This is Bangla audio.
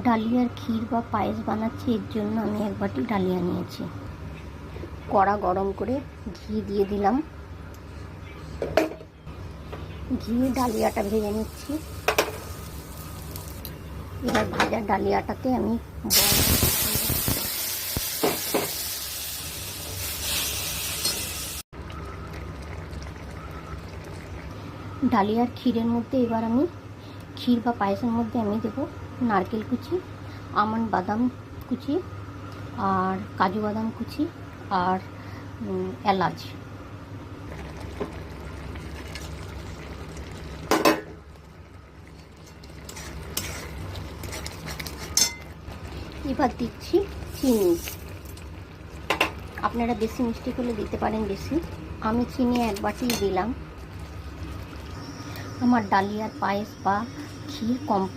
ডালিয়ার ক্ষীর বা পায়েস বানাচ্ছি। এর জন্য আমি 1 বাটি ডালিয়া নিয়েছি। কড়া গরম করে ঘি দিয়ে দিলাম। ঘি ডালিয়াটা ভেজে নিচ্ছি। এবার ভাজা ডালিয়াটাতে আমি ডালিয়ার ক্ষীরের মধ্যে এবার আমি ক্ষীর বা পায়েসের মধ্যে আমি দেবো নারকেল কুচি, আমন্ড বাদাম কুচি, আর কাজু বাদাম কুচি, আর এলাচ। এবার দিচ্ছি চিনি। আপনারা বেশি মিষ্টি করলে দিতে পারেন বেশি। আমি চিনি 1 বাটি দিলাম। আমার ডালিয়ার পায়েস বা ক্ষীর